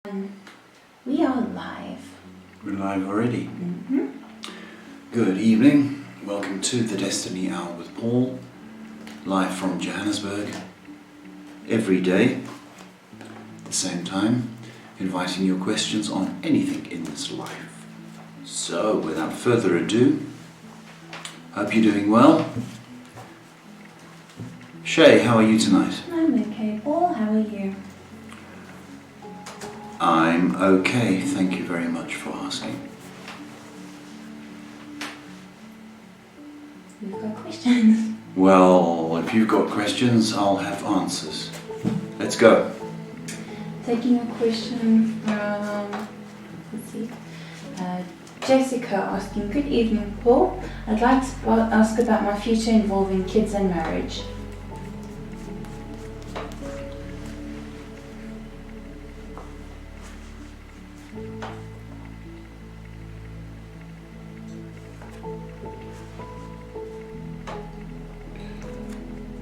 We are live. We're live already. Good evening. Welcome to the Destiny Hour with Paul, live from Johannesburg, every day, at the same time, inviting your questions on anything in this life. So, without further ado, hope you're doing well. Shay, how are you tonight? I'm okay, Paul. How are you? I'm okay, thank you very much for asking. We've got questions. Well, if you've got questions, I'll have answers. Let's go. Taking a question from, Jessica asking, good evening, Paul. I'd like to ask about my future involving kids and marriage.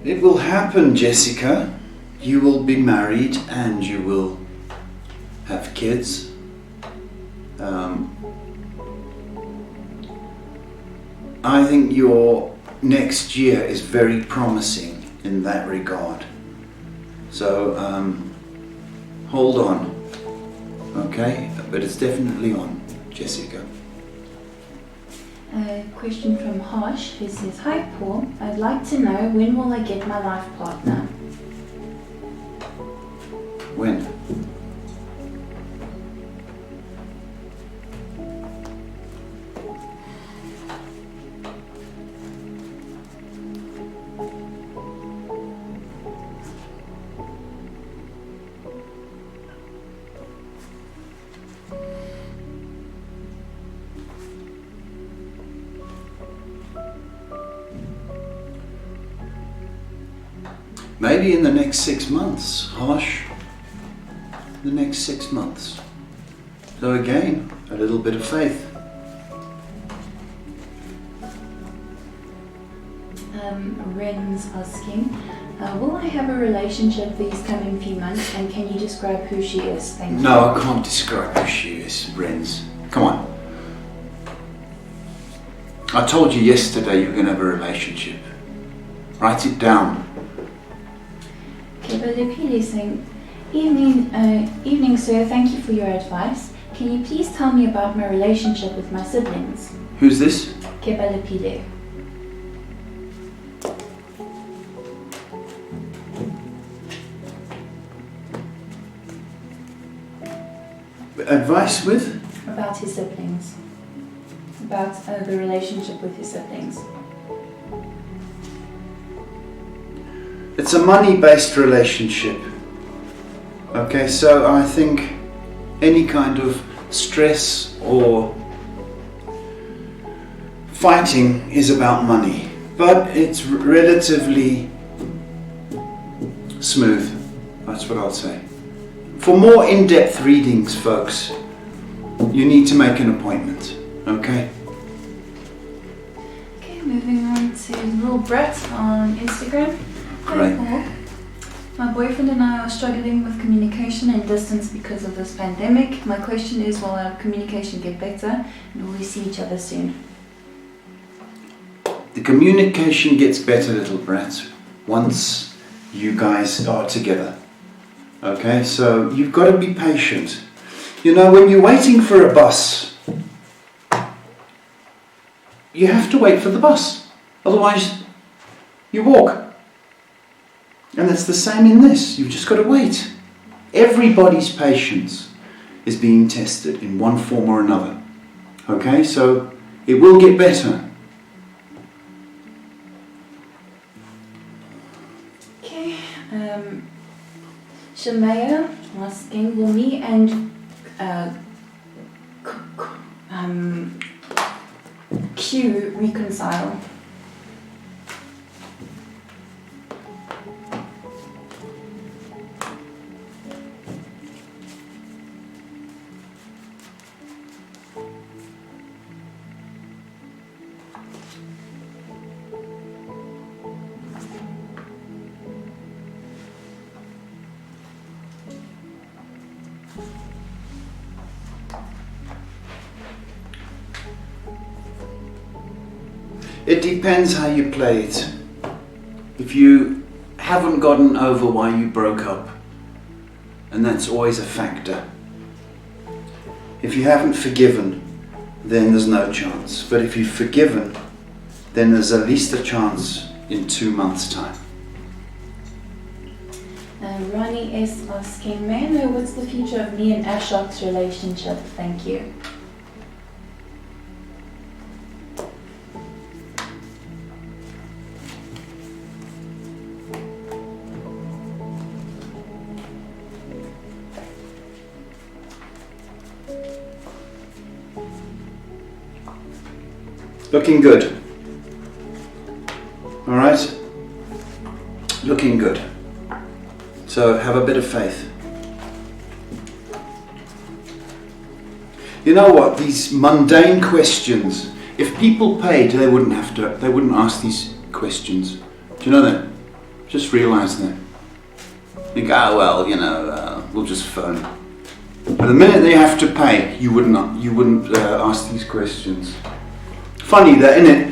It will happen, Jessica. You will be married and you will have kids. I think your next year is very promising in that regard. So hold on, okay? But it's definitely on, Jessica. A question from Harsh, who says, hi Paul, I'd like to know when will I get my life partner? When? Maybe in the next 6 months, Harsh. The next 6 months. So again, a little bit of faith. Ren's asking, will I have a relationship these coming few months, and can you describe who she is? Thank you. No, I can't describe who she is, Renz. Come on. I told you yesterday you're going to have a relationship. Write it down. Okay, but Lupili is saying, evening sir, thank you for your advice. Can you please tell me about my relationship with my siblings? Who's this? Keba Lupile. Advice with? About his siblings. About the relationship with his siblings. It's a money-based relationship. Okay, so I think any kind of stress or fighting is about money, but it's relatively smooth. That's what I'll say. For more in-depth readings, folks, you need to make an appointment. Okay? Okay, moving on to Little Brett on Instagram. Great. Hi Paul. My boyfriend and I are struggling with communication and distance because of this pandemic. My question is, will our communication get better and will we see each other soon? The communication gets better, Little Brat, once you guys are together. Okay, so you've got to be patient. You know, when you're waiting for a bus, you have to wait for the bus. Otherwise, you walk. And it's the same in this. You've just got to wait. Everybody's patience is being tested in one form or another. Okay, so it will get better. Okay, Shamaya asking, will me and Q reconcile? It depends how you play it. If you haven't gotten over why you broke up, and that's always a factor. If you haven't forgiven, then there's no chance. But if you've forgiven, then there's at least a chance in 2 months' time. Ronnie is asking, may I know what's the future of me and Ashok's relationship? Thank you. Looking good. All right? Looking good. So have a bit of faith. You know what? These mundane questions, if people paid, they wouldn't ask these questions. Do you know that? Just realise that. Think, we'll just phone. But the minute they have to pay, you wouldn't ask these questions. Funny that, isn't it?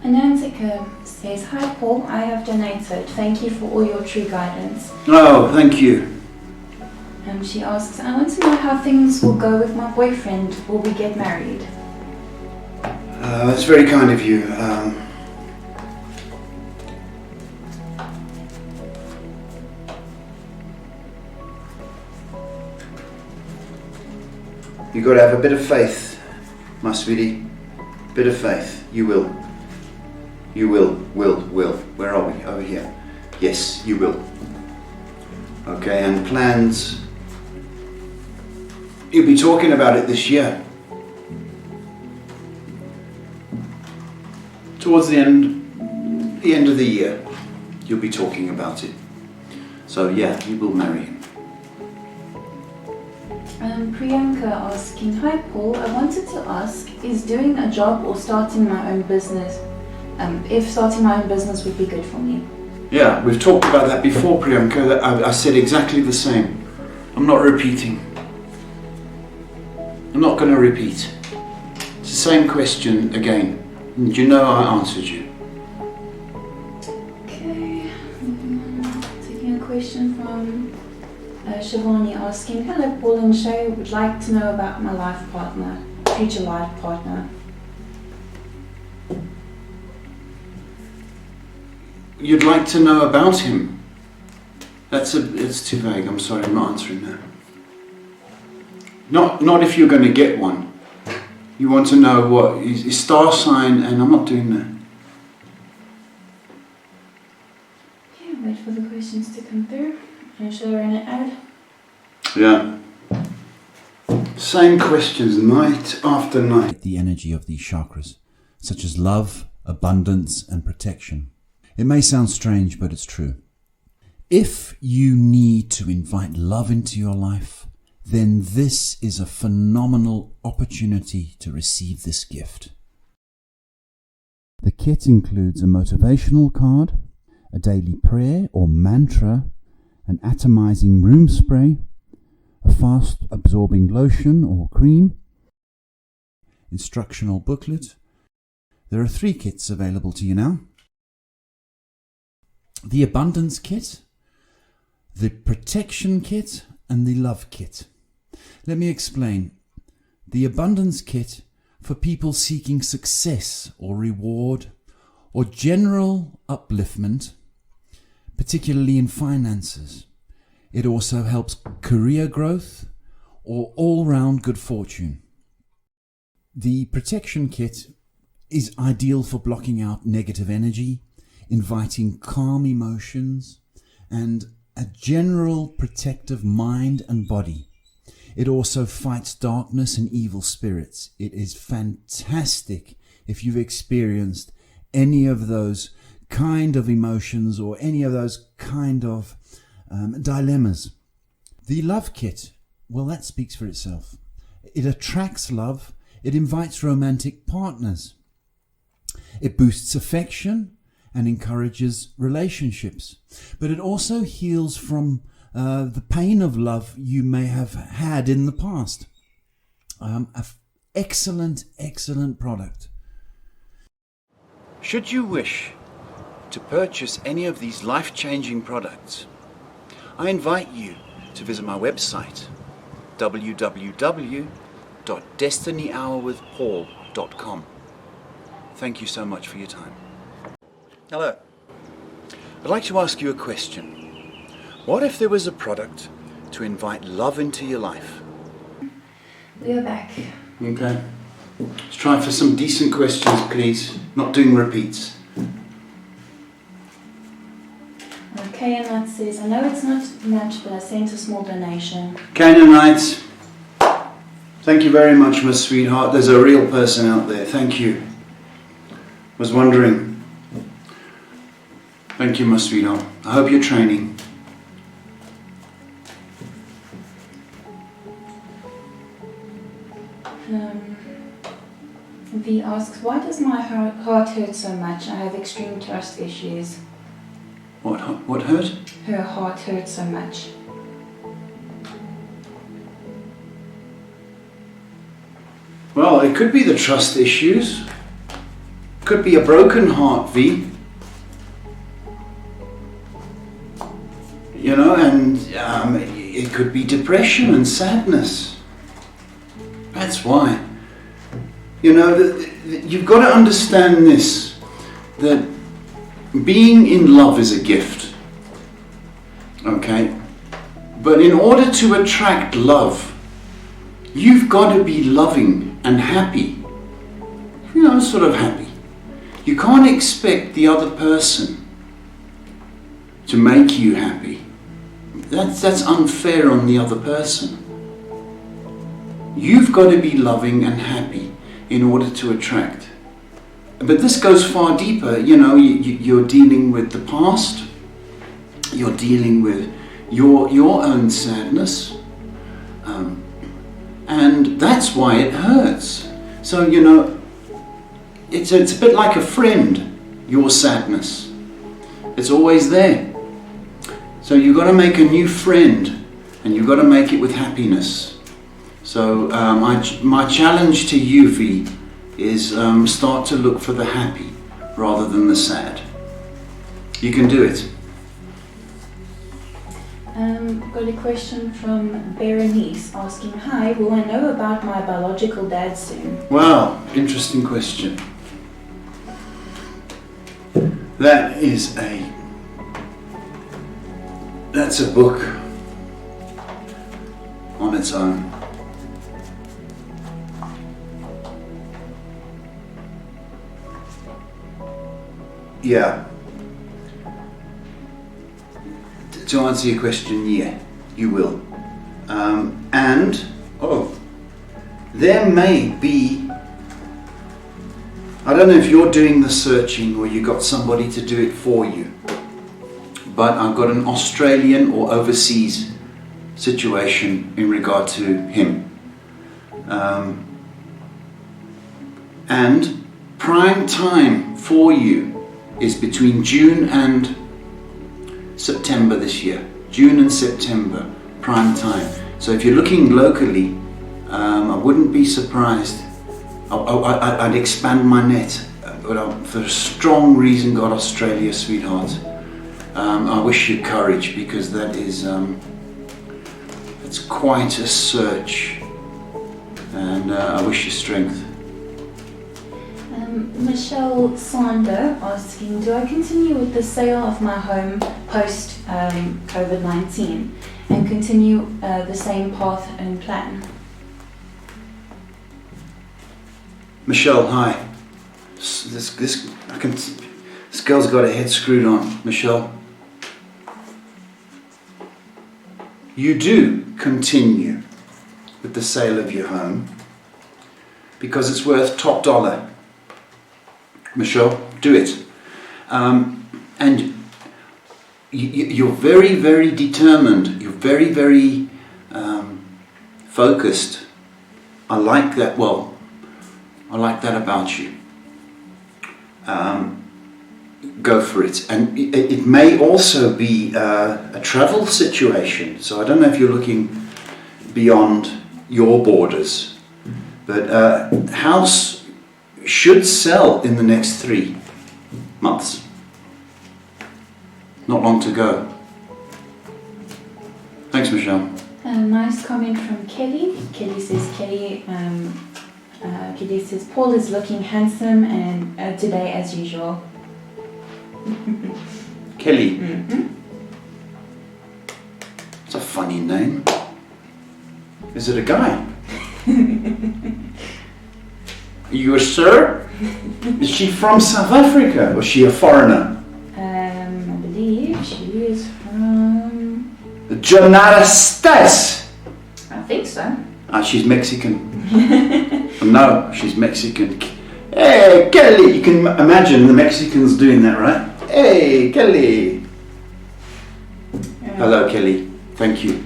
Anantika says, hi Paul, I have donated. Thank you for all your true guidance. Oh, thank you. She asks, I want to know how things will go with my boyfriend. Will we get married? That's very kind of you. You've got to have a bit of faith, my sweetie. Bit of faith. You will. You will. Where are we? Over here. Yes, you will. Okay, and plans. You'll be talking about it this year. Towards the end of the year, you'll be talking about it. So yeah, you will marry him. Priyanka asking, hi Paul, I wanted to ask, is doing a job or starting my own business, if starting my own business would be good for me? Yeah, we've talked about that before, Priyanka. I said exactly the same. I'm not repeating. I'm not going to repeat. It's the same question again. And you know I answered you. Okay, taking a question from Shivani asking, hello Paul and Shay, would like to know about my life partner, future life partner. You'd like to know about him? It's too vague. I'm sorry, I'm not answering that. Not if you're going to get one. You want to know what his star sign, and I'm not doing that. Okay, wait for the questions to come through. Should I run an ad? Yeah. Same questions night after night. The energy of these chakras, such as love, abundance, and protection. It may sound strange, but it's true. If you need to invite love into your life, then this is a phenomenal opportunity to receive this gift. The kit includes a motivational card, a daily prayer or mantra, an atomizing room spray, a fast-absorbing lotion or cream, instructional booklet. There are 3 kits available to you now. The Abundance Kit, the Protection Kit, and the Love Kit. Let me explain. The Abundance Kit for people seeking success or reward or general upliftment, particularly in finances. It also helps career growth or all-round good fortune. The Protection Kit is ideal for blocking out negative energy, inviting calm emotions, and a general protective mind and body. It also fights darkness and evil spirits. It is fantastic if you've experienced any of those kind of emotions or any of those kind of dilemmas. The Love Kit, well, that speaks for itself. It attracts love. It invites romantic partners. It boosts affection and encourages relationships. But it also heals from the pain of love you may have had in the past. excellent, excellent product. Should you wish to purchase any of these life-changing products, I invite you to visit my website, www.DestinyHourWithPaul.com. Thank you so much for your time. Hello. I'd like to ask you a question. What if there was a product to invite love into your life? We are back. Okay. Let's try for some decent questions, please. Not doing repeats. Okay, and that says, I know it's not much, but I sent a small donation. Canaanites, thank you very much, my sweetheart. There's a real person out there. Thank you. Was wondering. Thank you, my sweetheart. I hope you're training. V asks, why does my heart hurt so much? I have extreme trust issues. What hurt? Her heart hurts so much. Well, it could be the trust issues. Could be a broken heart, V. You know, and it could be depression and sadness. That's why. You know, you've got to understand this, that being in love is a gift. Okay? But in order to attract love, you've got to be loving and happy. You know, sort of happy. You can't expect the other person to make you happy. That's unfair on the other person. You've got to be loving and happy in order to attract. But this goes far deeper. You know, you're dealing with the past. You're dealing with your own sadness. And that's why it hurts. So, you know, it's a bit like a friend, your sadness. It's always there. So you've got to make a new friend, and you've got to make it with happiness. So my challenge to you, V, is start to look for the happy rather than the sad. You can do it. Got a question from Berenice asking, hi, will I know about my biological dad soon? Wow, interesting question. That's a book on its own. Yeah. To answer your question, yeah, you will. There may be, I don't know if you're doing the searching or you got somebody to do it for you, but I've got an Australian or overseas situation in regard to him. And prime time for you is between June and September this year. June and September, prime time. So if you're looking locally, I wouldn't be surprised. I'd expand my net, but for a strong reason got Australia, sweetheart. I wish you courage, because that is, it's quite a search, and I wish you strength. Michelle Sander asking, do I continue with the sale of my home post COVID-19 and continue the same path and plan? Michelle, hi. This girl's got her head screwed on. Michelle, you do continue with the sale of your home because it's worth top dollar. Michelle, do it. And you're very, very determined. You're very, very focused. I like that. Well, I like that about you. Go for it. And it may also be a travel situation. So I don't know if you're looking beyond your borders. But house should sell in the next 3 months. Not long to go. Thanks, Michelle. A nice comment from Kelly. Kelly says, Kelly says, Paul is looking handsome and today as usual. Kelly. Mm-hmm. It's a funny name. Is it a guy? You a sir? Is she from South Africa or is she a foreigner? I believe she is from... United States. I think so. She's Mexican. No, she's Mexican. Hey, Kelly! You can imagine the Mexicans doing that, right? Hey, Kelly! Hello, Kelly. Thank you.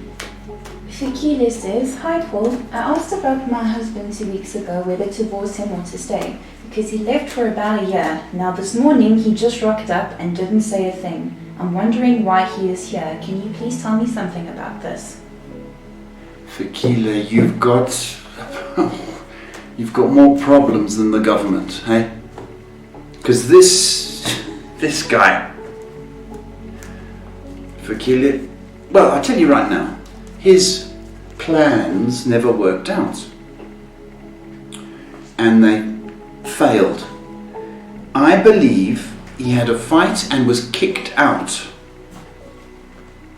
Fikile says, Hi Paul, I asked about my husband 2 weeks ago whether to divorce him or to stay, because he left for about a year. Now this morning he just rocked up and didn't say a thing. I'm wondering why he is here. Can you please tell me something about this? Fikile, you've got more problems than the government, hey? Because this guy, Fikile, well, I'll tell you right now, his plans never worked out. And they failed. I believe he had a fight and was kicked out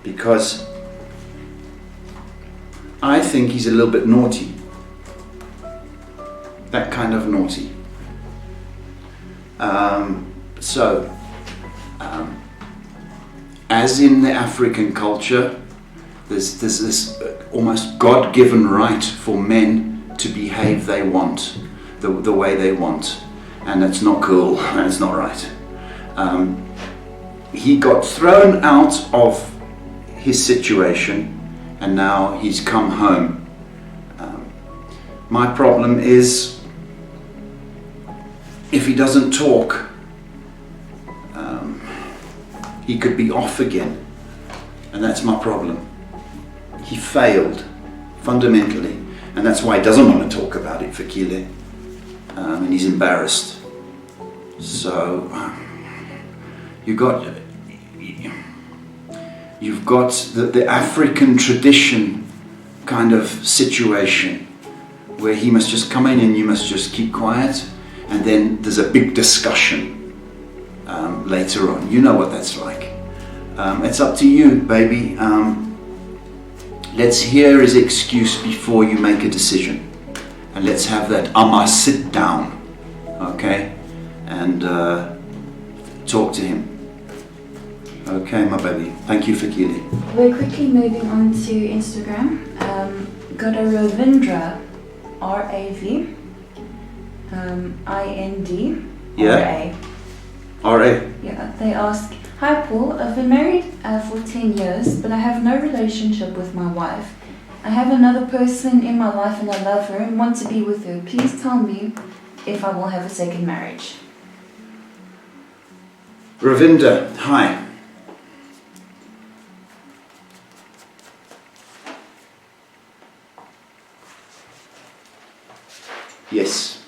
because I think he's a little bit naughty. That kind of naughty. As in the African culture, there's this almost God-given right for men to behave they want, the way they want, and it's not cool and it's not right. He got thrown out of his situation and now he's come home. My problem is if he doesn't talk, he could be off again, and that's my problem. He failed fundamentally, and that's why he doesn't want to talk about it, Fikile, and he's embarrassed. So you've got the African tradition kind of situation where he must just come in and you must just keep quiet, and then there's a big discussion later on. You know what that's like. It's up to you, baby. Let's hear his excuse before you make a decision, and let's have that sit down, okay, and talk to him. Okay, my baby. Thank you, Fikile. We're quickly moving on to Instagram. Got a Ravindra, R-A-V, I-N-D, Yeah. R-A. Yeah, they ask, Hi Paul, I've been married for 10 years, but I have no relationship with my wife. I have another person in my life and I love her and want to be with her. Please tell me if I will have a second marriage. Ravinda, hi. Yes,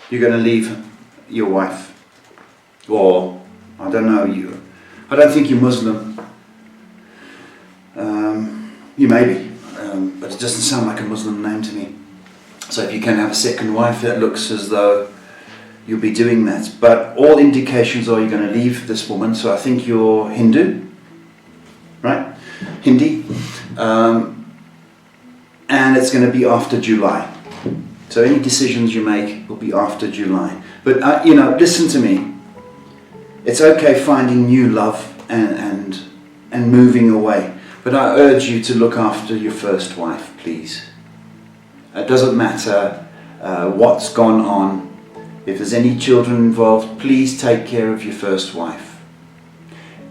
you're going to leave your wife, or I don't know you. I don't think you're Muslim. You may be, but it doesn't sound like a Muslim name to me. So if you can have a second wife, that looks as though you'll be doing that. But all indications are you're going to leave this woman. So I think you're Hindu, right? Hindi, and it's going to be after July. So any decisions you make will be after July. But listen to me. It's okay finding new love and moving away. But I urge you to look after your first wife, please. It doesn't matter what's gone on. If there's any children involved, please take care of your first wife.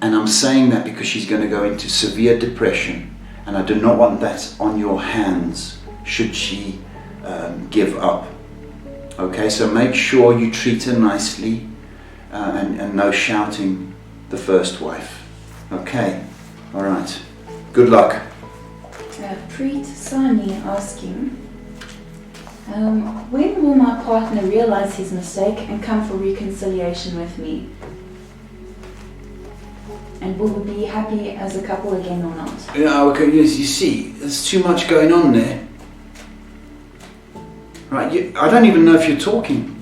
And I'm saying that because she's going to go into severe depression, and I do not want that on your hands should she give up. Okay, so make sure you treat her nicely and no shouting the first wife. Okay, all right. Good luck. Preet Sani asking, When will my partner realize his mistake and come for reconciliation with me? And will we be happy as a couple again or not? Yeah, okay, yes, you see, there's too much going on there. Right, I don't even know if you're talking.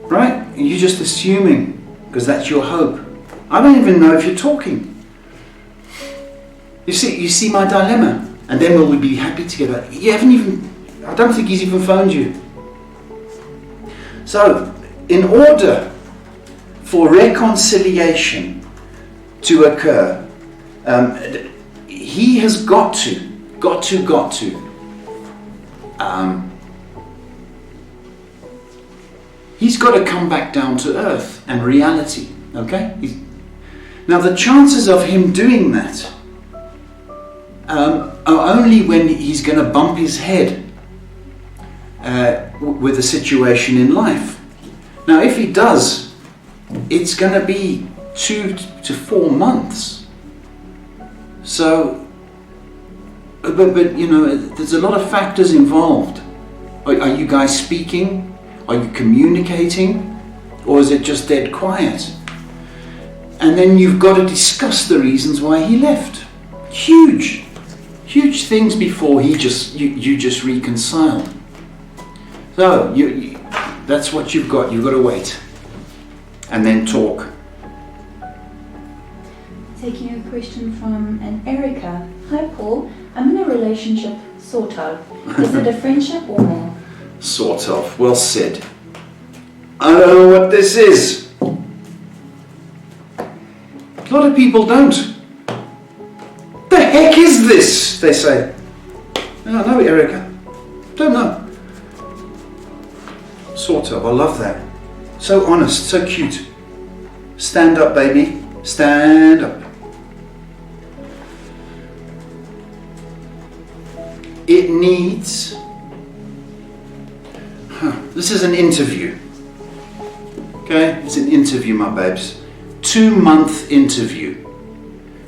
Right? You're just assuming, because that's your hope. I don't even know if you're talking. You see my dilemma. And then will we be happy together? You haven't even, I don't think he's even phoned you. So, in order for reconciliation to occur, he has got to, he's got to come back down to earth and reality, okay? Now the chances of him doing that are only when he's going to bump his head with a situation in life. Now if he does, it's going to be 2 to 4 months. So, but you know, there's a lot of factors involved. Are you guys speaking? Are you communicating? Or is it just dead quiet? And then you've got to discuss the reasons why he left. Huge things before you just reconcile. So that's what you've got. You've got to wait and then talk. Taking a question from an Erica. Hi Paul, I'm in a relationship, sort of. Is it a friendship or more? Sort of. Well said. I don't know what this is. A lot of people don't. The heck is this? They say. I don't know, Erica. Don't know. Sort of. I love that. So honest, so cute. Stand up, baby. Stand up. It needs... This is an interview. Okay? It's an interview, my babes. 2-month interview.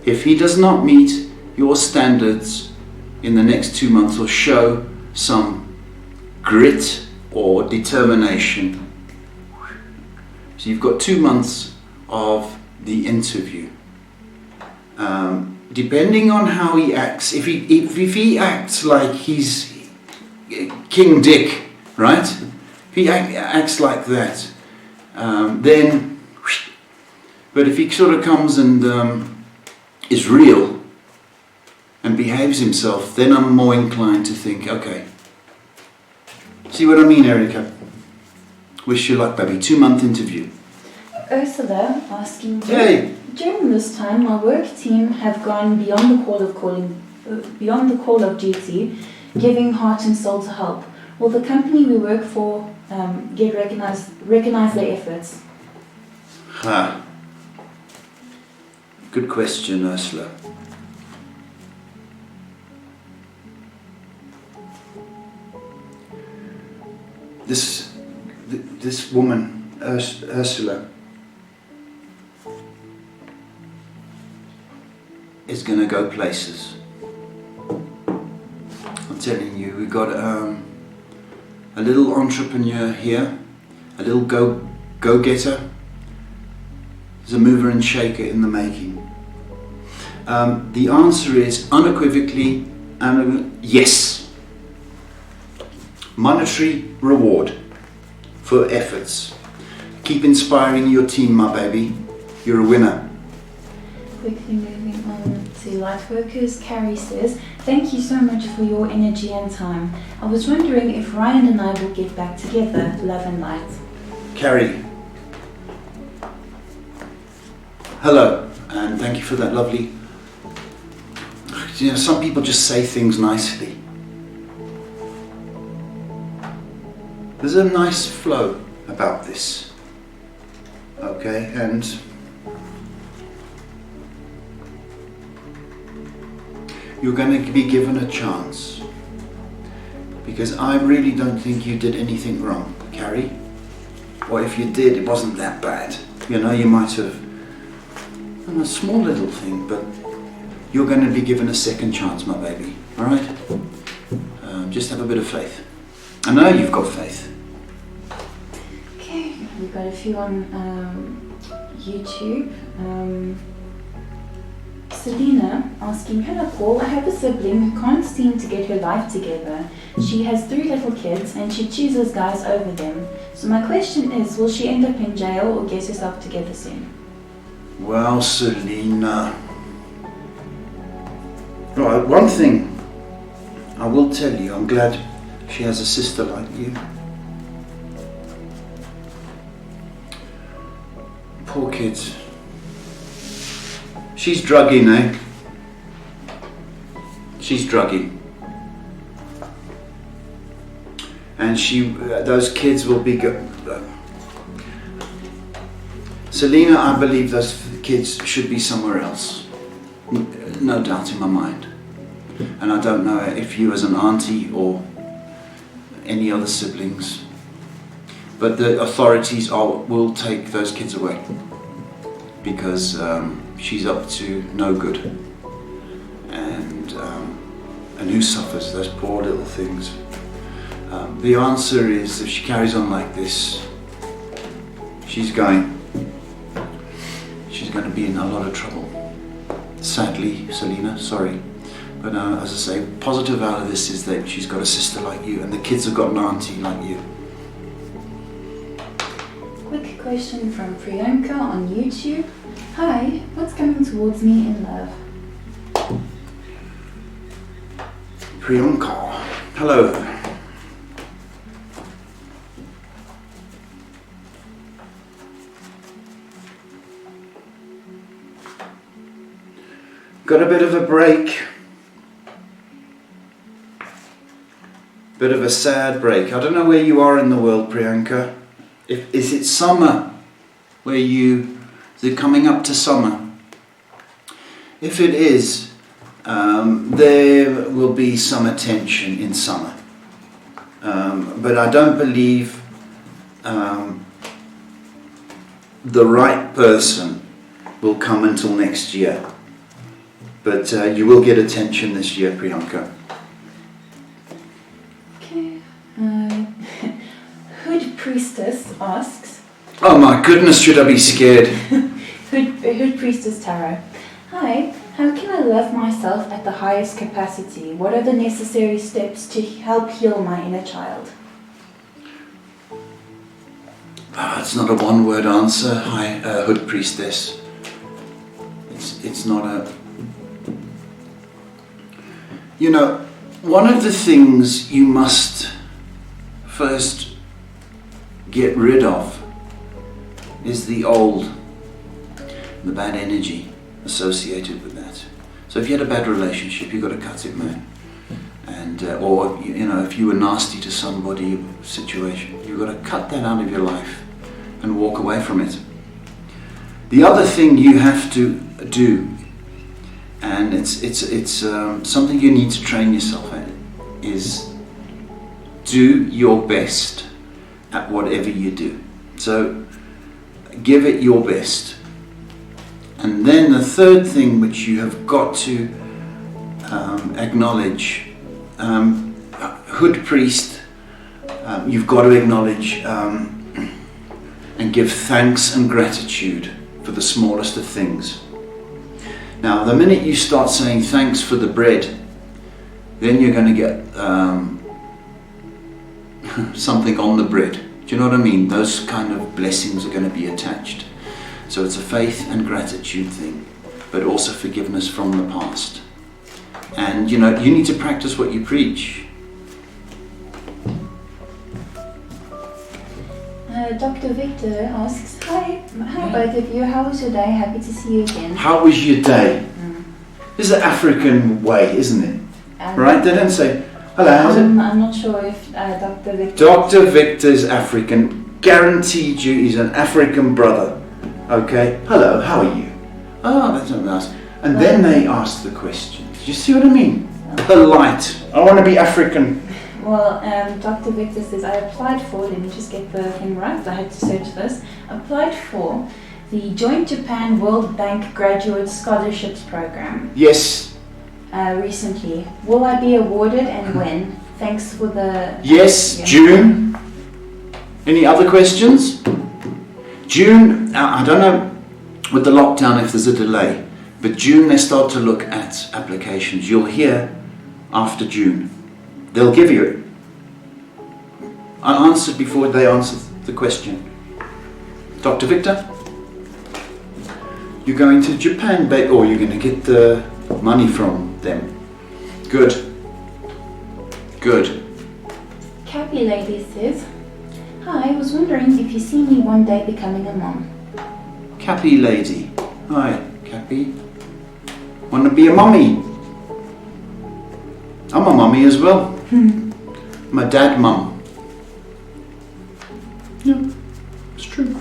If he does not meet your standards in the next 2 months or show some grit or determination, so you've got 2 months of the interview. Depending on how he acts, if he acts like he's King Dick, right? If he acts like that, then. But if he sort of comes and is real and behaves himself, then I'm more inclined to think, okay. See what I mean, Erica? Wish you luck, baby. 2-month interview. Ursula asking, Hey. During this time, my work team have gone beyond the call of duty, giving heart and soul to help. Will the company we work for recognize their efforts? Good question, Ursula. This woman, Ursula, is going to go places. I'm telling you, we've got a little entrepreneur here, a little go-getter. There's a mover and shaker in the making. The answer is unequivocally yes. Monetary reward for efforts. Keep inspiring your team, my baby. You're a winner. Quickly moving on to Light Workers, Carrie says, thank you so much for your energy and time. I was wondering if Ryan and I will get back together. Love and light. Carrie. Hello, and thank you for that lovely... You know, some people just say things nicely. There's a nice flow about this. Okay, and... you're going to be given a chance. Because I really don't think you did anything wrong, Carrie. Or if you did, it wasn't that bad. You know, you might have done a small little thing, but you're going to be given a second chance, my baby. Alright? just have a bit of faith. I know you've got faith. Okay, we've got a few on YouTube. Selena asking, hello Paul, I have a sibling who can't seem to get her life together. She has 3 little kids and she chooses guys over them. So my question is, will she end up in jail or get herself together soon? Well, Selena. Right, one thing I will tell you, I'm glad she has a sister like you. Poor kids. She's drugging, eh? She's drugging. And those kids will be Selena, I believe those kids should be somewhere else. No doubt in my mind. And I don't know if you as an auntie or any other siblings, but the authorities will take those kids away because she's up to no good. And who suffers? Those poor little things. The answer is, if she carries on like this, she's going to be in a lot of trouble. Sadly, Selena, sorry. But as I say, positive out of this is that she's got a sister like you and the kids have got an auntie like you. Quick question from Priyanka on YouTube. Hi, what's coming towards me in love? Priyanka, hello. Got a bit of a break. Bit of a sad break. I don't know where you are in the world, Priyanka. Is it summer? They're coming up to summer? If it is, there will be some attention in summer. But I don't believe the right person will come until next year. But you will get attention this year, Priyanka. Okay. Hood Priestess asks. Oh my goodness, should I be scared? Hood Priestess Tarot. Hi, how can I love myself at the highest capacity? What are the necessary steps to help heal my inner child? It's not a one-word answer. Hi, Hood Priestess. It's not a... You know, one of the things you must first get rid of is the bad energy associated with that. So if you had a bad relationship, you've got to cut it, man. And or if you were nasty to somebody, situation, you've got to cut that out of your life and walk away from it. The other thing you have to do, and it's something you need to train yourself at, is do your best at whatever you do. So give it your best. And then the third thing which you have got to acknowledge, Hood Priest, you've got to acknowledge and give thanks and gratitude for the smallest of things. Now, the minute you start saying thanks for the bread, then you're going to get something on the bread. Do you know what I mean? Those kind of blessings are going to be attached. So it's a faith and gratitude thing, but also forgiveness from the past. And you need to practice what you preach. Dr. Victor asks, Hi both of you, how was your day? Happy to see you again. How was your day? This is the African way, isn't it? Right? They don't say, hello, how's it? I'm not sure if Dr. Victor... Dr. Victor's African. Guaranteed you he's an African brother. Okay? Hello, how are you? Oh, that's not nice. And then they ask the questions. You see what I mean? Polite. I want to be African. Well, Dr. Victor says, I applied for, let me just get the thing right, I had to search this, applied for the Joint Japan World Bank Graduate Scholarships Program. Yes. Recently. Will I be awarded and when? Thanks for the... Yes, yeah. June. Any other questions? June, I don't know with the lockdown if there's a delay, but June they start to look at applications. You'll hear after June. They'll give you it. I answered before they answered the question. Dr. Victor? You're going to Japan, babe, or you're going to get the money from them. Good. Good. Cappy Lady says, "Hi, I was wondering if you see me one day becoming a mom." Cappy Lady. Hi, Cappy. Want to be a mummy? I'm a mummy as well. I'm a dad mum. Yeah, it's true.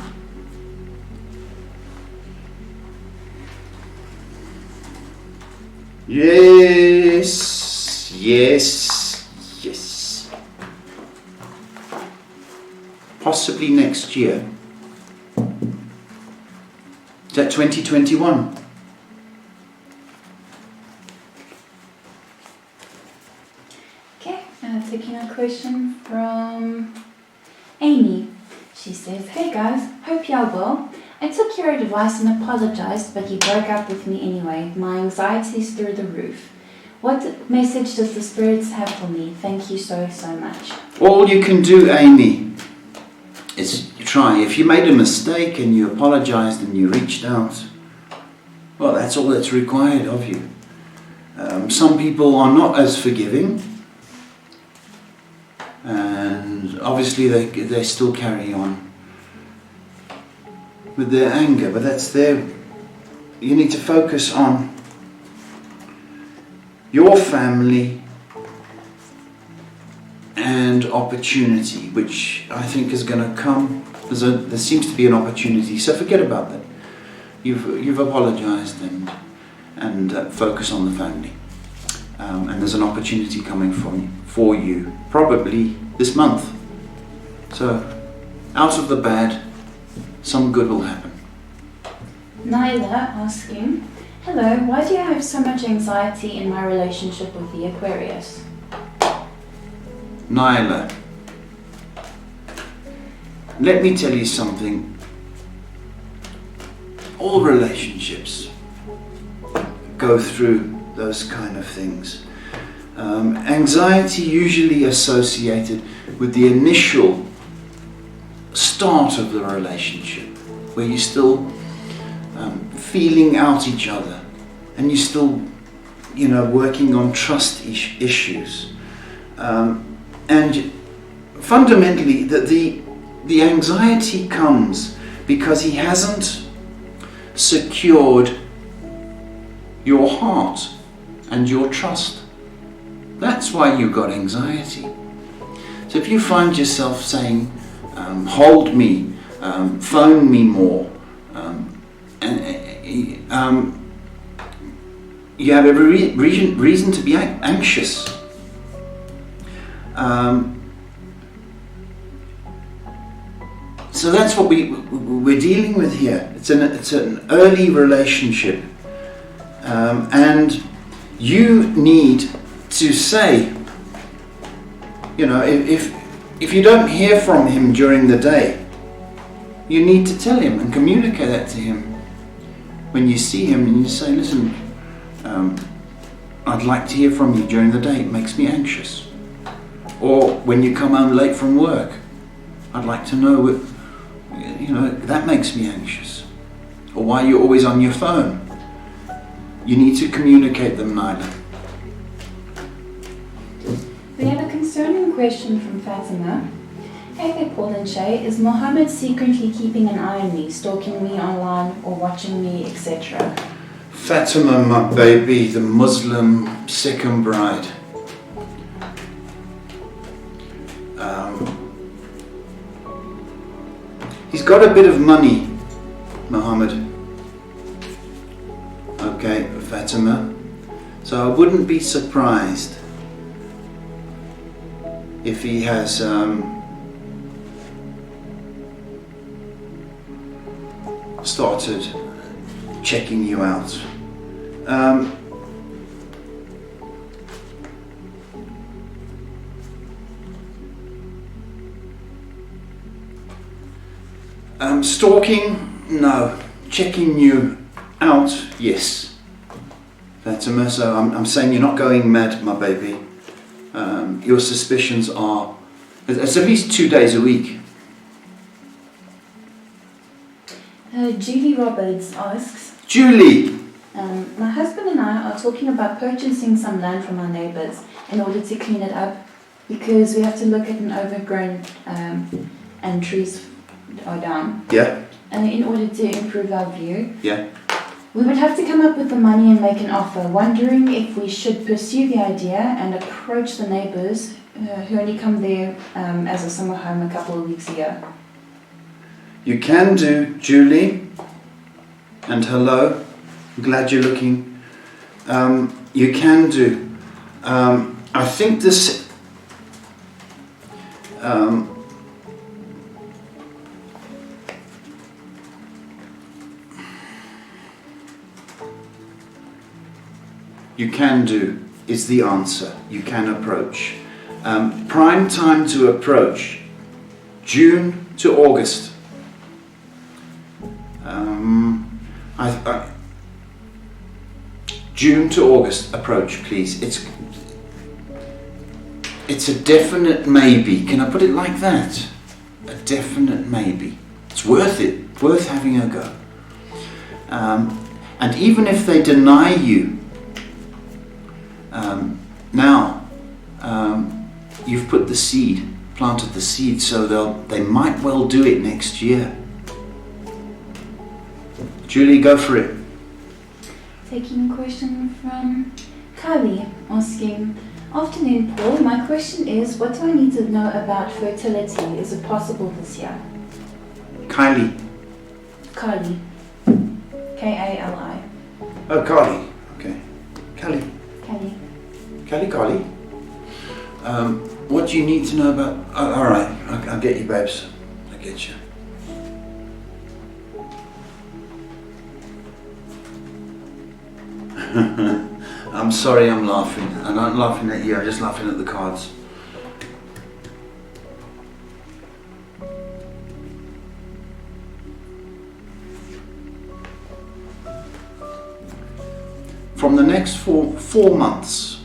Yes, yes, yes. Possibly next year. Is that 2021? Okay, taking a question from Amy. She says, "Hey guys, hope y'all well. I took your advice and apologized, but you broke up with me anyway. My anxiety is through the roof. What message does the spirits have for me? Thank you so much." All you can do, Amy, is try. If you made a mistake and you apologized and you reached out, well, that's all that's required of you. Some people are not as forgiving, and obviously they still carry on with their anger, but that's their... You need to focus on your family and opportunity, which I think is going to come. There seems to be an opportunity, so forget about that. You've apologized and focus on the family. And there's an opportunity coming for you, probably this month. So, out of the bad, some good will happen. Nyla asking, "Hello, why do you have so much anxiety in my relationship with the Aquarius?" Nyla, let me tell you something. All relationships go through those kind of things. Anxiety usually associated with the initial start of the relationship, where you're still feeling out each other and you're still, working on trust issues. And fundamentally, the anxiety comes because he hasn't secured your heart and your trust. That's why you've got anxiety. So if you find yourself saying, hold me, phone me more, you have every reason to be anxious. So that's what we're dealing with here. It's an early relationship, and you need to say, if you don't hear from him during the day, you need to tell him and communicate that to him. When you see him, and you say, "Listen, I'd like to hear from you during the day. It makes me anxious." Or when you come home late from work, "I'd like to know, that makes me anxious." Or why you're always on your phone. You need to communicate them, Nyla. We have a concerning question from Fatima. "Hey there, Paul and Shay. Is Mohammed secretly keeping an eye on me, stalking me online or watching me, etc.? Fatima, my baby, the Muslim second bride. He's got a bit of money, Mohammed. Okay, Fatima. So I wouldn't be surprised if he has started checking you out. Stalking? No. Checking you out? Yes. Fatima, so I'm saying you're not going mad, my baby. Your suspicions are... It's at least 2 days a week. Julie Roberts asks, Julie! my husband and I are talking about purchasing some land from our neighbours in order to clean it up because we have to look at an overgrown and trees are down. Yeah? In order to improve our view. Yeah? We would have to come up with the money and make an offer, wondering if we should pursue the idea and approach the neighbours who only come there as a summer home a couple of weeks a year. You can do, Julie. And hello. I'm glad you're looking. You can do. I think this... you can do is the answer. You can approach. Prime time to approach, June to August. June to August approach, please. It's a definite maybe. Can I put it like that? A definite maybe. It's worth it. Worth having a go. And even if they deny you, now you've put the seed, planted the seed, so they might well do it next year. Julie, go for it. Taking a question from Kylie asking, afternoon Paul, my question is, what do I need to know about fertility? Is it possible this year? Kylie. Kylie. K-A-L-I. Oh, Kylie. Okay. Kylie. Kylie. Kylie. What do you need to know about... Oh, all right, I'll get you, babes. I get you. I'm sorry I'm laughing. I'm not laughing at you, I'm just laughing at the cards. From the next four months,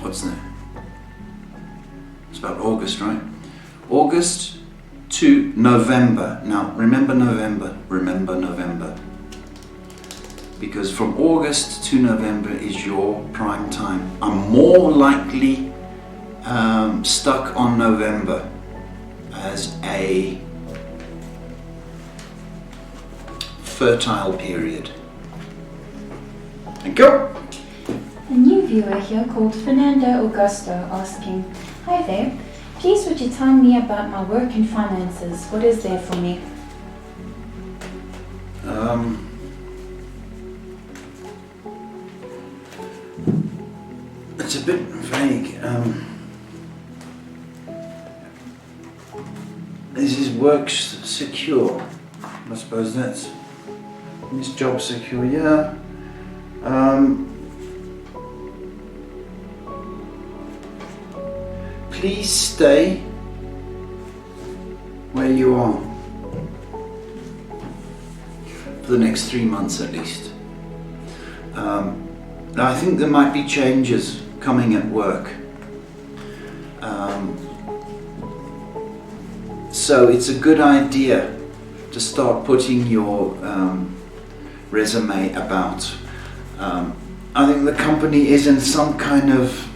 what's that? It's about August, right? August to November. Now, remember November. Because from August to November is your prime time. I'm more likely stuck on November as a fertile period. And go! A new viewer here called Fernando Augusto asking, hi there, please would you tell me about my work and finances? What is there for me? It's a bit vague. Is his work secure? I suppose that's... His job secure, yeah. Please stay where you are for the next 3 months at least. I think there might be changes coming at work. So it's a good idea to start putting your resume about. I think the company is in some kind of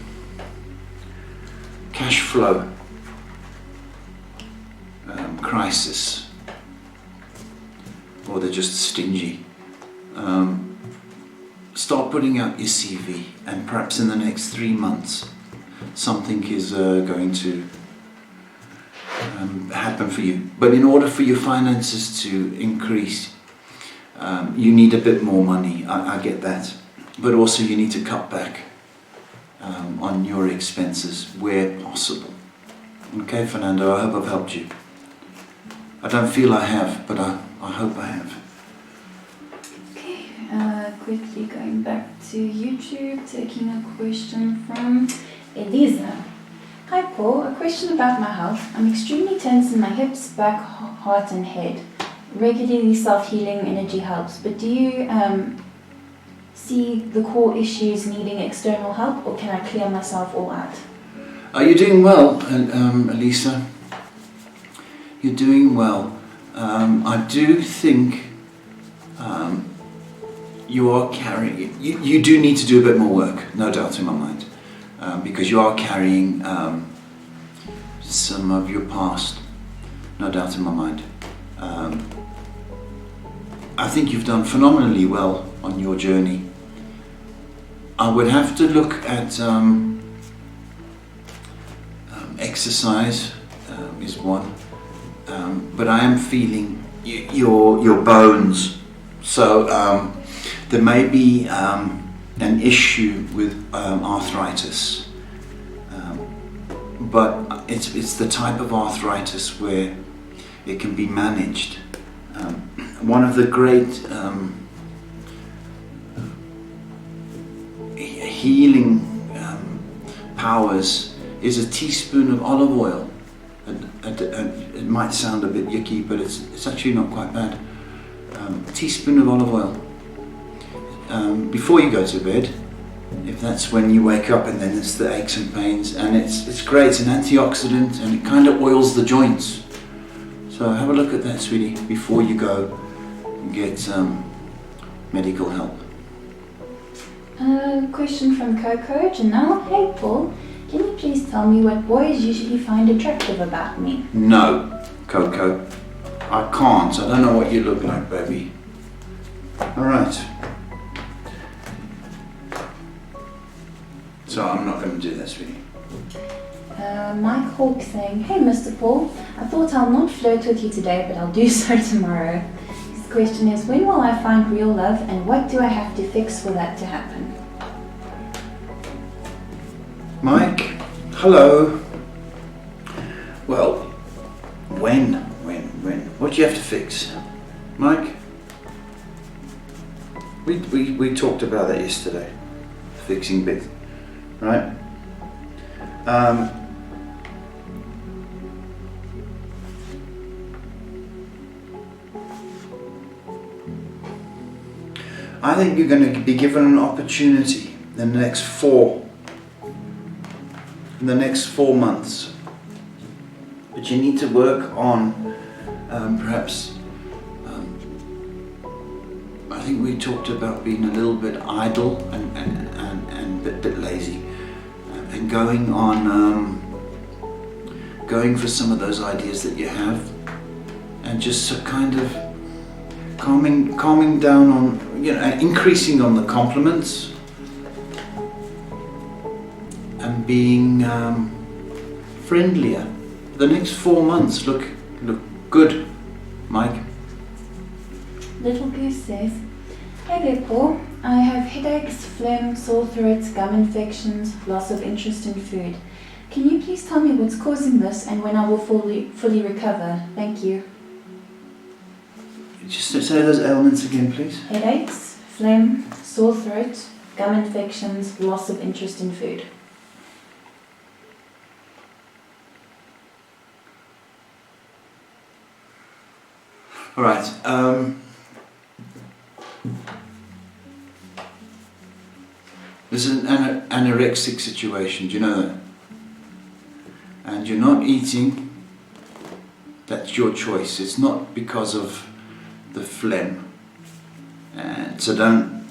cash flow crisis, or they're just stingy. Start putting out your CV, and perhaps in the next 3 months something is going to happen for you. But in order for your finances to increase, you need a bit more money. I get that, but also you need to cut back on your expenses where possible. Okay, Fernando, I hope I've helped you. I don't feel I have, but I hope I have. Okay, quickly going back to YouTube, taking a question from Eliza. Hi Paul, a question about my health. I'm extremely tense in my hips, back, heart and head. Regularly self-healing energy helps, but do you see the core issues needing external help, or can I clear myself all out? Are you doing well, Elisa? You're doing well. I do think you are carrying, you do need to do a bit more work, no doubt in my mind, because you are carrying some of your past, no doubt in my mind. I think you've done phenomenally well on your journey. I would have to look at exercise is one, but I am feeling your bones, so there may be an issue with arthritis, but it's the type of arthritis where it can be managed. One of the great healing powers is a teaspoon of olive oil. And it might sound a bit yucky, but it's actually not quite bad. A teaspoon of olive oil before you go to bed, if that's when you wake up, and then it's the aches and pains, and it's great. It's an antioxidant, and it kind of oils the joints. So have a look at that, sweetie, before you go and get medical help. Question from Coco. Janelle, hey Paul, can you please tell me what boys usually find attractive about me? No, Coco, I can't. I don't know what you look like, baby. All right. So I'm not going to do that, sweetie. Mike Hawk saying, hey Mr. Paul, I thought I'll not flirt with you today, but I'll do so tomorrow. His question is, when will I find real love, and what do I have to fix for that to happen? Mike, hello. Well, when? What do you have to fix? Mike? We talked about that yesterday. Fixing bits, right? I think you're going to be given an opportunity in the next 4 months, but you need to work on perhaps I think we talked about being a little bit idle and a bit lazy, and going for some of those ideas that you have, and just kind of calming down on, increasing on the compliments, and being friendlier. The next 4 months look good, Mike. Little Goose says, hey there Paul, I have headaches, phlegm, sore throats, gum infections, loss of interest in food. Can you please tell me what's causing this and when I will fully recover? Thank you. Just say those ailments again, please. Headaches, phlegm, sore throat, gum infections, loss of interest in food. All right. This is an anorexic situation. Do you know that? And you're not eating. That's your choice. It's not because of the phlegm. And so don't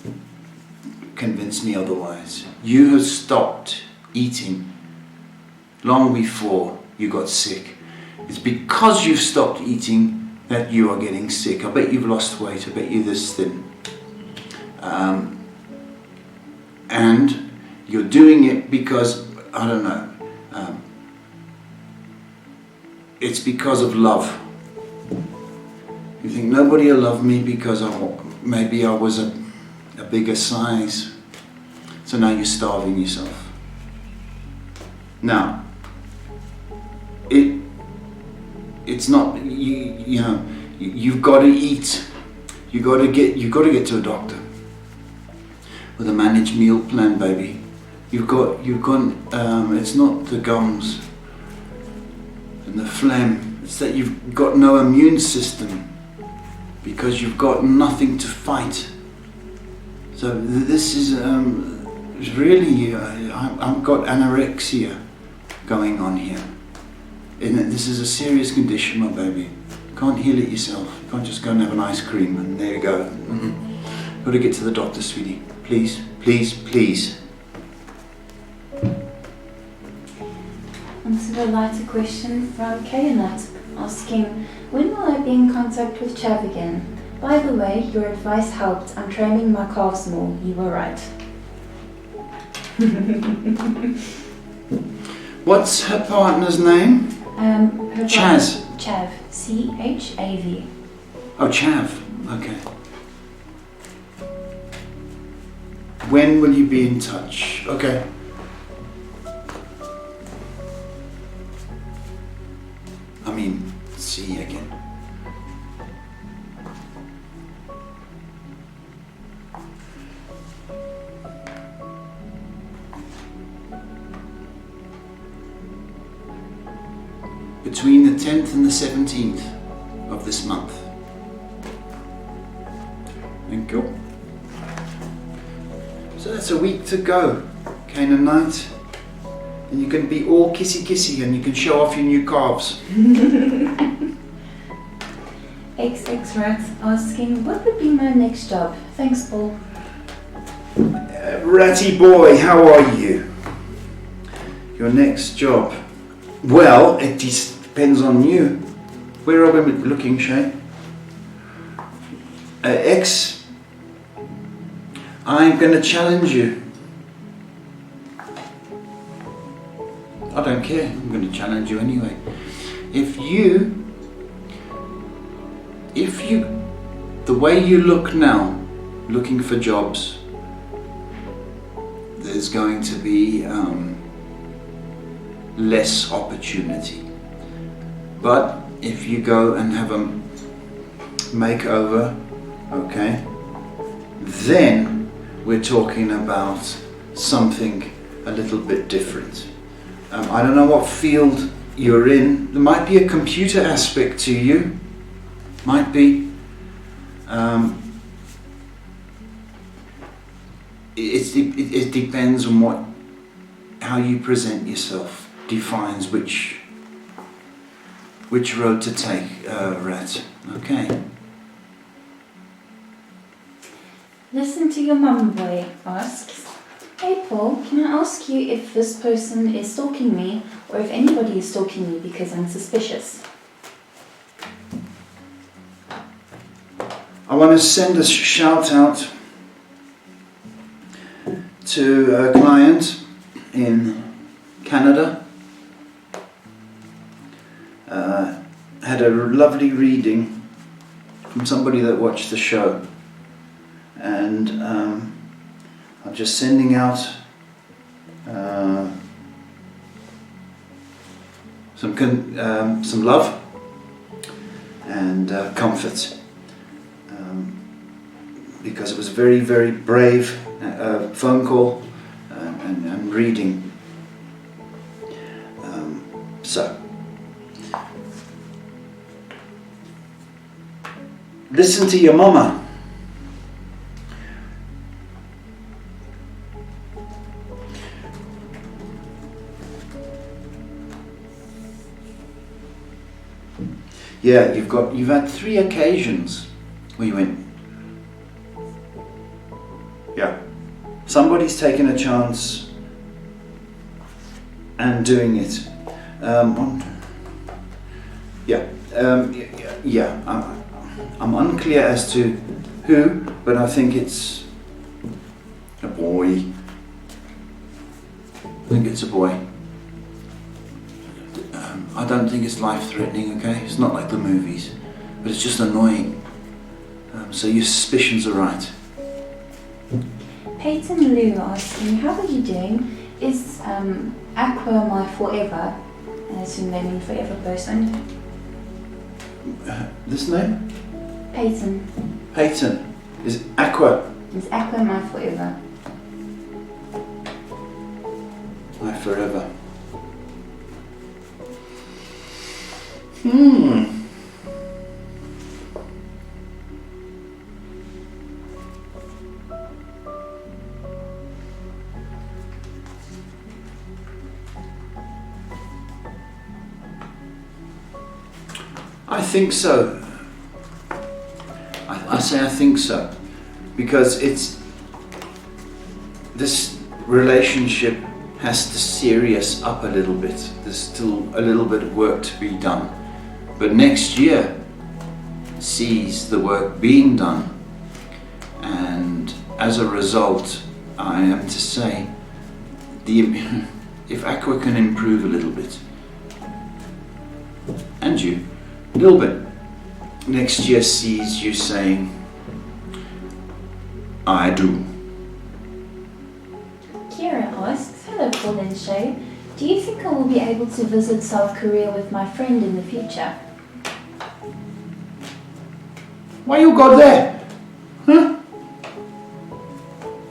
convince me otherwise. You have stopped eating long before you got sick. It's because you've stopped eating that you are getting sick. I bet you've lost weight. I bet you're this thin. And you're doing it because, I don't know, it's because of love. You think nobody will love me because maybe I was a bigger size. So now you're starving yourself. Now, it's not, you've got to eat. You've got to get to a doctor with a managed meal plan, baby. You've got, it's not the gums and the phlegm, it's that you've got no immune system because you've got nothing to fight. So this is really, I've got anorexia going on here. And this is a serious condition, my baby. You can't heal it yourself. You can't just go and have an ice cream and there you go. Got to get to the doctor, sweetie. Please, please, please. And so the lighter question from Kayanat asking, when will I be in contact with Chav again? By the way, your advice helped. I'm training my calves more. You were right. What's her partner's name? Her Chaz. Chav. C-H-A-V. Oh, Chav. Okay. When will you be in touch? Okay. I mean, see you again. Between the 10th and the 17th of this month. Thank you. So that's a week to go, Canaanite. And you can be all kissy and you can show off your new calves. XX Rat asking, what would be my next job? Thanks, Paul. Ratty boy, how are you? Your next job? Well, it depends on you. Where are we looking, Shane? X, I'm going to challenge you. I don't care, I'm going to challenge you anyway. If you, the way you look now, looking for jobs, there's going to be less opportunity. But if you go and have a makeover, okay, then we're talking about something a little bit different. I don't know what field you're in. There might be a computer aspect to you. Might be. It depends on how you present yourself defines which road to take, Rat. Okay. Listen to your mum boy asks, hey Paul, can I ask you if this person is stalking me or if anybody is stalking me because I'm suspicious? I want to send a shout out to a client in Canada. Had a lovely reading from somebody that watched the show, and I'm just sending out some love and comfort, because it was a very, very brave phone call and reading. So listen to your mama. Yeah, you've had 3 occasions where you went, yeah, somebody's taken a chance and doing it. I'm unclear as to who, but I think it's a boy. I think it's a boy. I don't think it's life-threatening, okay? It's not like the movies, but it's just annoying. So your suspicions are right. Peyton Lou asking, how are you doing? Is Aqua my forever? I assume they mean forever person. This name? Peyton. Peyton. Is Aqua? Is Aqua my forever? forever. I think so. I say I think so because this relationship has to serious up a little bit. There's still a little bit of work to be done, but next year sees the work being done, and as a result, I am to say, if Aqua can improve a little bit, and you, a little bit, next year sees you saying, I do. Kira asks, hello Paul and Shay, do you think I will be able to visit South Korea with my friend in the future? Why you go there? Huh?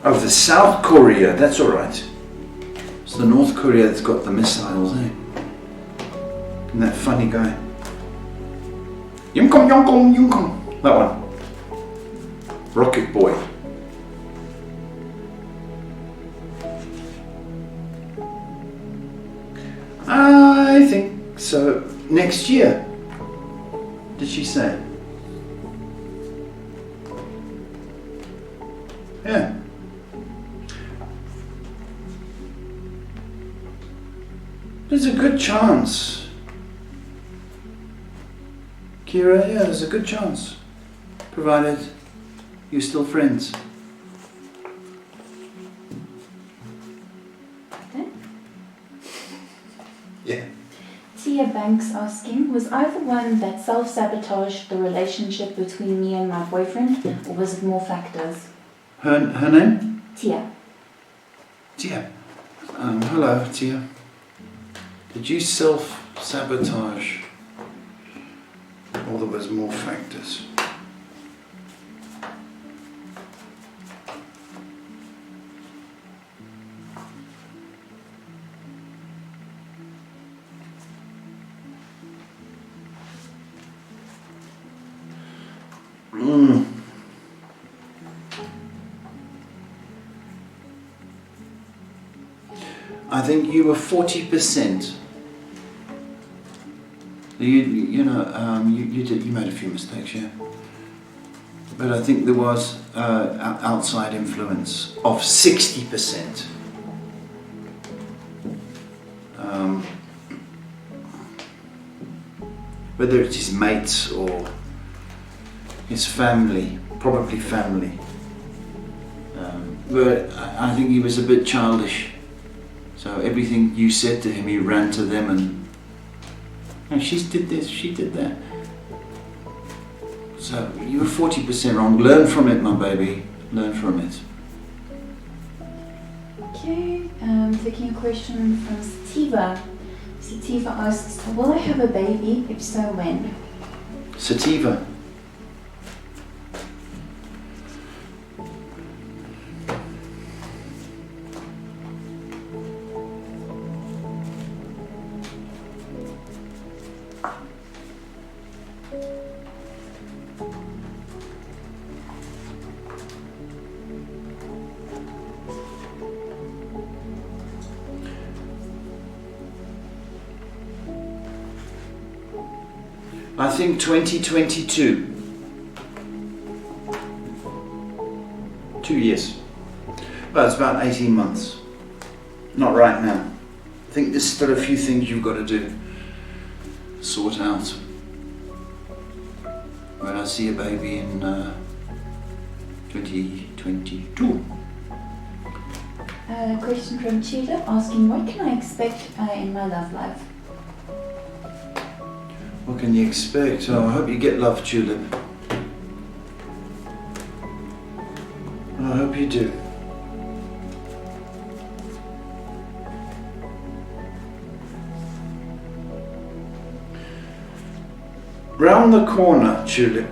Oh, the South Korea, that's alright. It's the North Korea that's got the missiles, eh? And that funny guy. Yum-kom, yum-kom, yum-kom. That one. Rocket Boy. I think so. Next year. Did she say? Yeah. There's a good chance. Kira, yeah, there's a good chance. Provided you're still friends. Okay. Yeah. Tia Banks asking, was I the one that self-sabotaged the relationship between me and my boyfriend, or was it more factors? Her name? Tia. Tia. Hello, Tia. Did you self-sabotage? Or there was more factors? I think you were 40%. You made a few mistakes, yeah. But I think there was outside influence of 60%. Whether it's his mates or his family, probably family. But I think he was a bit childish. So everything you said to him, he ran to them and she did this, she did that. So you were 40% wrong. Learn from it, my baby. Learn from it. Okay, taking a question from Sativa. Sativa asks, will I have a baby? If so, when? Sativa. I think 2022. 2 years. Well, it's about 18 months. Not right now. I think there's still a few things you've got to do. Sort out. When I see a baby in 2022. A question from Tulip asking, what can I expect in my love life? What can you expect? Oh, I hope you get love, Tulip. I hope you do. Round the corner, Tulip.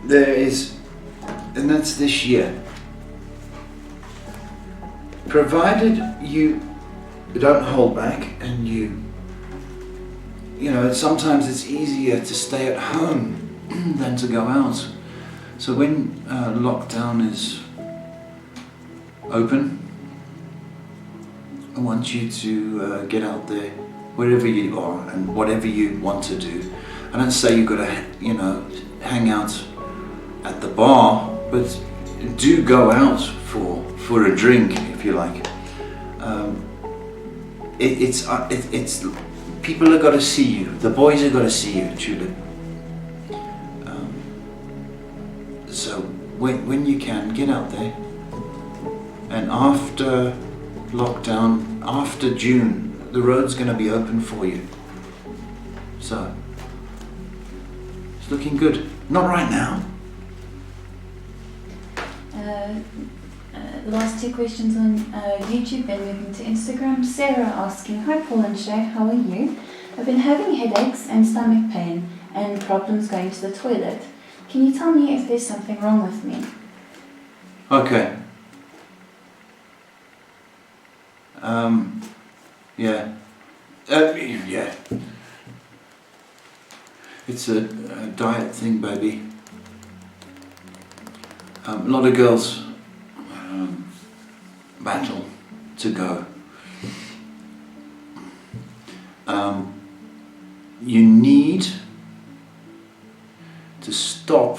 There is, and that's this year. provided you don't hold back and sometimes it's easier to stay at home than to go out. So when lockdown is open, I want you to get out there wherever you are and whatever you want to do. I don't say you've got to, hang out at the bar, but do go out for a drink if you like. It's people have got to see you. The boys have got to see you, Tulip. So when you can, get out there. And after lockdown, after June, the road's going to be open for you. So it's looking good. Not right now. Last two questions on YouTube, then moving to Instagram. Sarah asking, hi Paul and Shay, how are you? I've been having headaches and stomach pain and problems going to the toilet. Can you tell me if there's something wrong with me? Okay. Yeah. Yeah. It's a diet thing, baby. A lot of girls battle to go. You need to stop,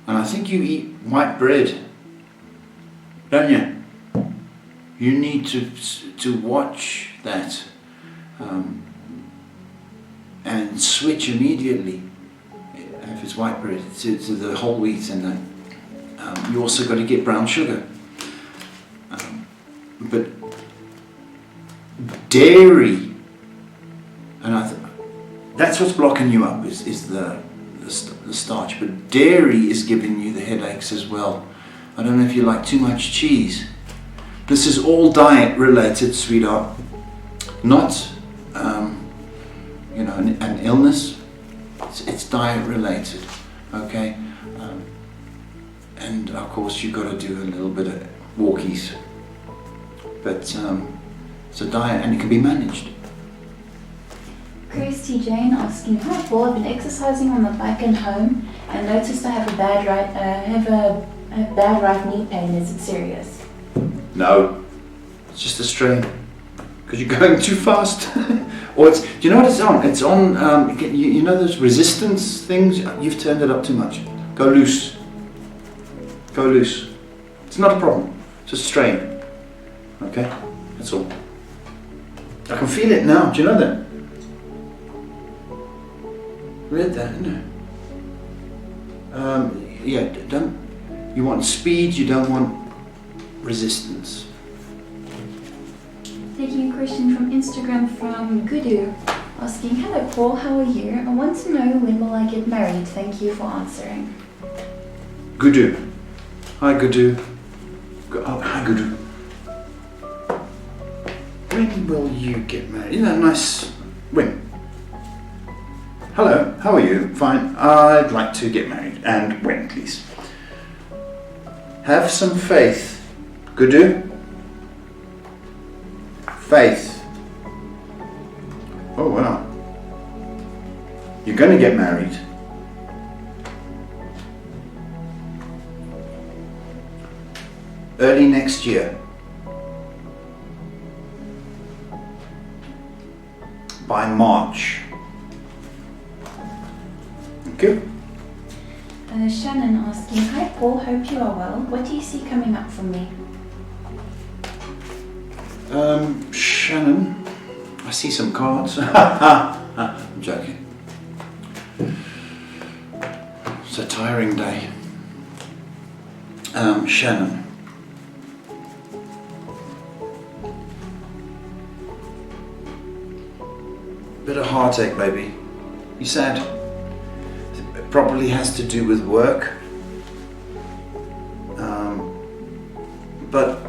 and I think you eat white bread, don't you? You need to watch that and switch immediately, if it's white bread, to the whole wheat, and that. You also got to get brown sugar. But dairy, and that's what's blocking you up is the starch. But dairy is giving you the headaches as well. I don't know if you like too much cheese. This is all diet related, sweetheart. Not an illness. It's diet related. Okay. And of course you've got to do a little bit of walkies. But it's a diet and it can be managed. Kirsty Jane asking, hi Paul, I've been exercising on the bike and home and noticed I have a bad right knee pain. Is it serious? No, it's just a strain because you're going too fast. Or do you know what it's on? It's on, you know those resistance things? You've turned it up too much. Go loose. Go loose. It's not a problem. It's a strain. Okay? That's all. I can feel it now. Do you know that? Read that, isn't it? Yeah, you want speed, you don't want resistance. Taking a question from Instagram from Gudu, asking, hello Paul, how are you? I want to know when will I get married? Thank you for answering. Gudu. Hi Gudu. Hi Gudu. When will you get married? Isn't that nice? When? Hello, how are you? Fine. I'd like to get married. And when, please? Have some faith. Gudu? Faith. Oh wow. You're going to get married. Early next year. By March. Thank you. Shannon asking, hi Paul, hope you are well. What do you see coming up for me? Shannon, I see some cards. I'm joking. It's a tiring day. Shannon. Bit of heartache, baby. You sad? It probably has to do with work. But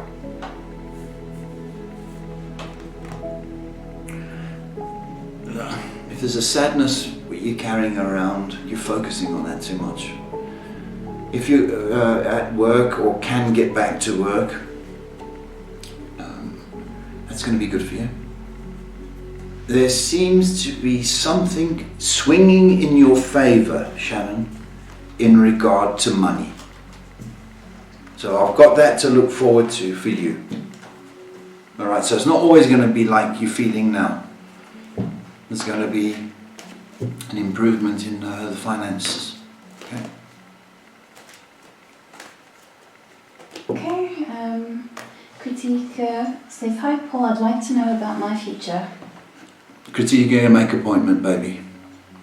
if there's a sadness you're carrying around, you're focusing on that too much. If you're at work or can get back to work, It's going to be good for you. There seems to be something swinging in your favour, Shannon, in regard to money. So I've got that to look forward to for you. Alright, so it's not always going to be like you're feeling now. There's going to be an improvement in the finances. Okay? Okay, Kritika says, "Hi Paul, I'd like to know about my future." Kritika, you're going to make an appointment, baby.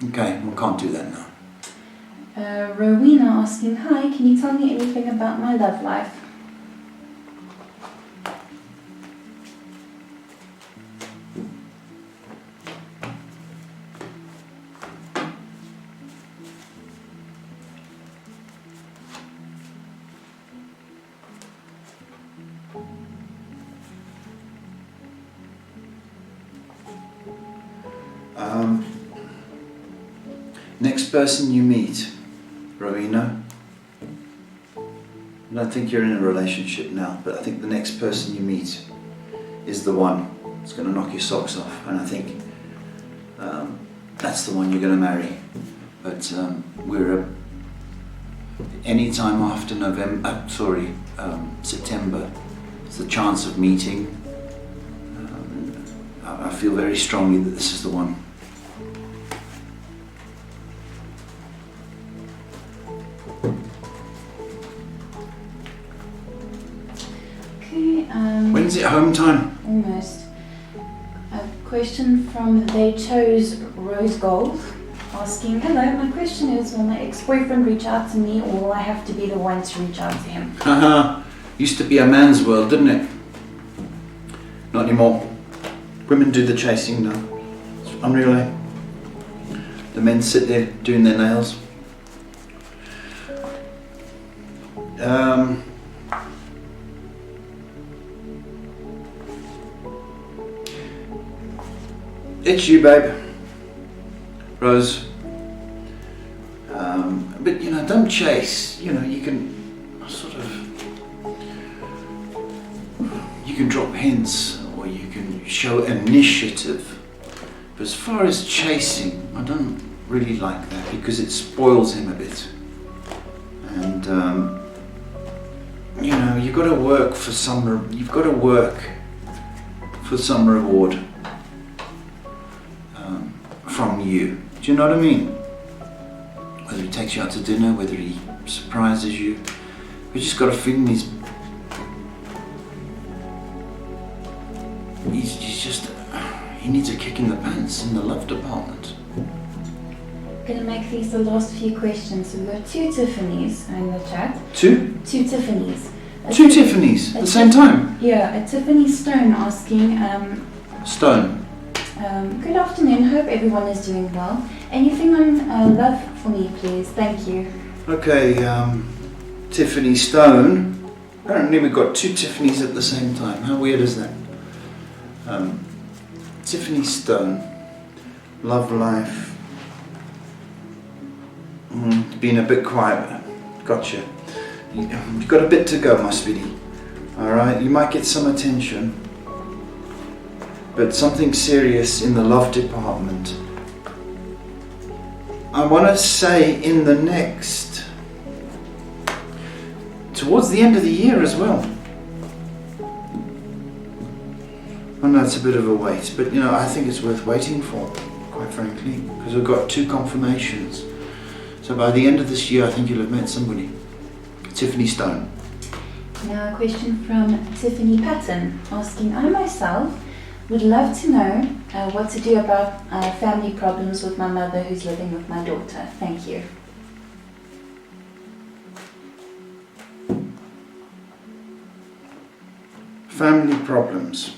Okay, we can't do that now. Rowena asking, "Hi, can you tell me anything about my love life?" Next person you meet, Rowena, I don't think you're in a relationship now, but I think the next person you meet is the one that's going to knock your socks off, and I think that's the one you're going to marry. But we're any time after September, it's the chance of meeting. I feel very strongly that this is the one. Okay, When's it home time? almost. A question from They Chose Rose Gold asking, "Hello, my question is, will my ex-boyfriend reach out to me, or will I have to be the one to reach out to him?" Haha, used to be a man's world, didn't it? Not anymore. Women do the chasing now. It's unreal, eh? The men sit there doing their nails. It's you, babe. Rose. But you know, don't chase. You know, you can drop hints, or you can show initiative. But as far as chasing, I don't really like that because it spoils him a bit. And you know, you've got to work for some reward from you. Do you know what I mean? Whether he takes you out to dinner, whether he surprises you, we just got a feeling he's he needs a kick in the pants in the love department. Gonna make these the last few questions. We've got two Tiffany's in the chat. Two Tiffany's. Tiffany's at the same time? Yeah, a Tiffany Stone asking, Stone. "Good afternoon, hope everyone is doing well. Anything on love for me, please? Thank you." Okay, Tiffany Stone. Apparently we've got two Tiffany's at the same time. How weird is that? Tiffany Stone. Love life. Being a bit quiet. Gotcha. You've got a bit to go, my sweetie. Alright, you might get some attention, but something serious in the love department. I want to say in the next, towards the end of the year as well. I know it's a bit of a wait, but you know, I think it's worth waiting for, quite frankly, because we've got two confirmations. So by the end of this year, I think you'll have met somebody. Tiffany Stone. Now a question from Tiffany Patton asking, "I myself would love to know what to do about family problems with my mother who's living with my daughter. Thank you." Family problems.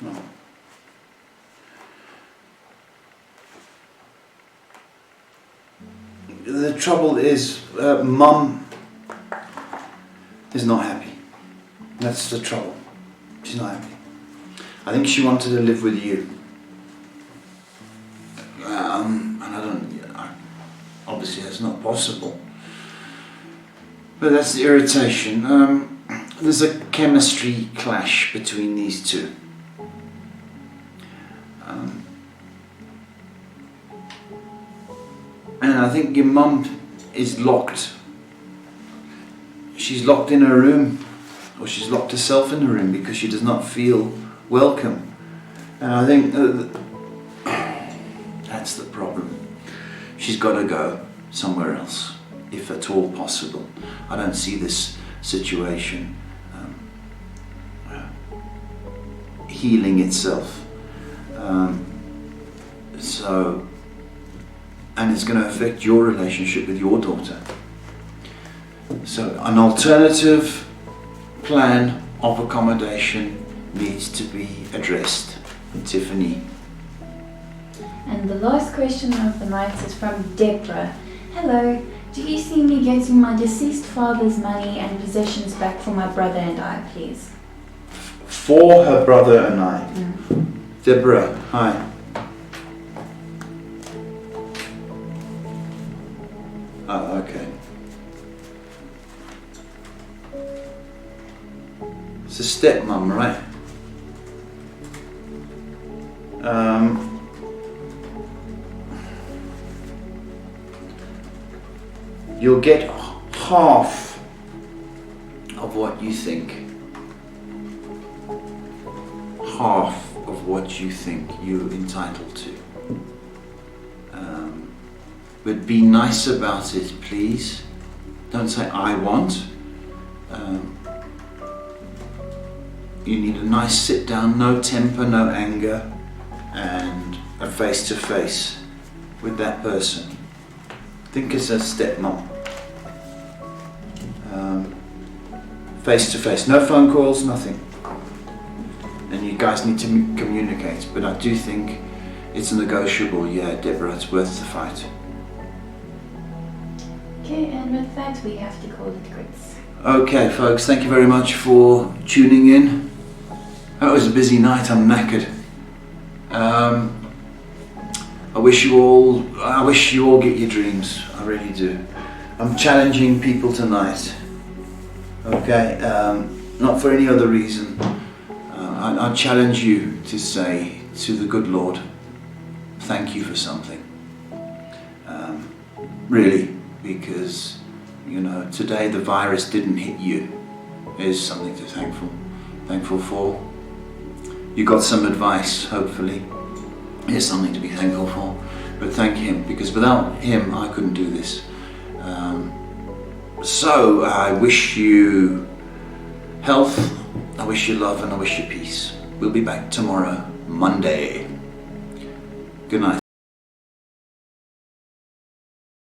No. The trouble is, Mum is not happy. That's the trouble. She's not happy. I think she wanted to live with you. And obviously that's not possible. possible. But that's the irritation. There's a chemistry clash between these two. And I think your mum is locked. She's locked in her room, or she's locked herself in the room because she does not feel welcome. And I think that's the problem. She's got to go somewhere else, if at all possible. I don't see this situation healing itself. And it's going to affect your relationship with your daughter. So an alternative plan of accommodation needs to be addressed. Tiffany. And the last question of the night is from Deborah. Hello, do you see me getting my deceased father's money and possessions back for my brother and I, please? For her brother and I. Deborah, hi. Oh, okay. It's a stepmom, right? You'll get half of what you think. Half of what you think you're entitled to. But be nice about it, please. Don't say, I want. You need a nice sit down, no temper, no anger, and a face to face with that person. Think as a stepmom. Face to face, no phone calls, nothing. And you guys need to communicate, but I do think it's negotiable. Yeah, Deborah, it's worth the fight. Okay, and with that we have to call it quits. Okay, folks, thank you very much for tuning in. That was a busy night. I'm knackered. I wish you all get your dreams. I really do. I'm challenging people tonight. Okay, not for any other reason. I challenge you to say to the good Lord, thank you for something. Really, because today the virus didn't hit you. Is something to thankful for. You got some advice, hopefully. Here's something to be thankful for. But thank Him, because without Him I couldn't do this. So I wish you health, I wish you love, and I wish you peace. We'll be back tomorrow, Monday. Good night.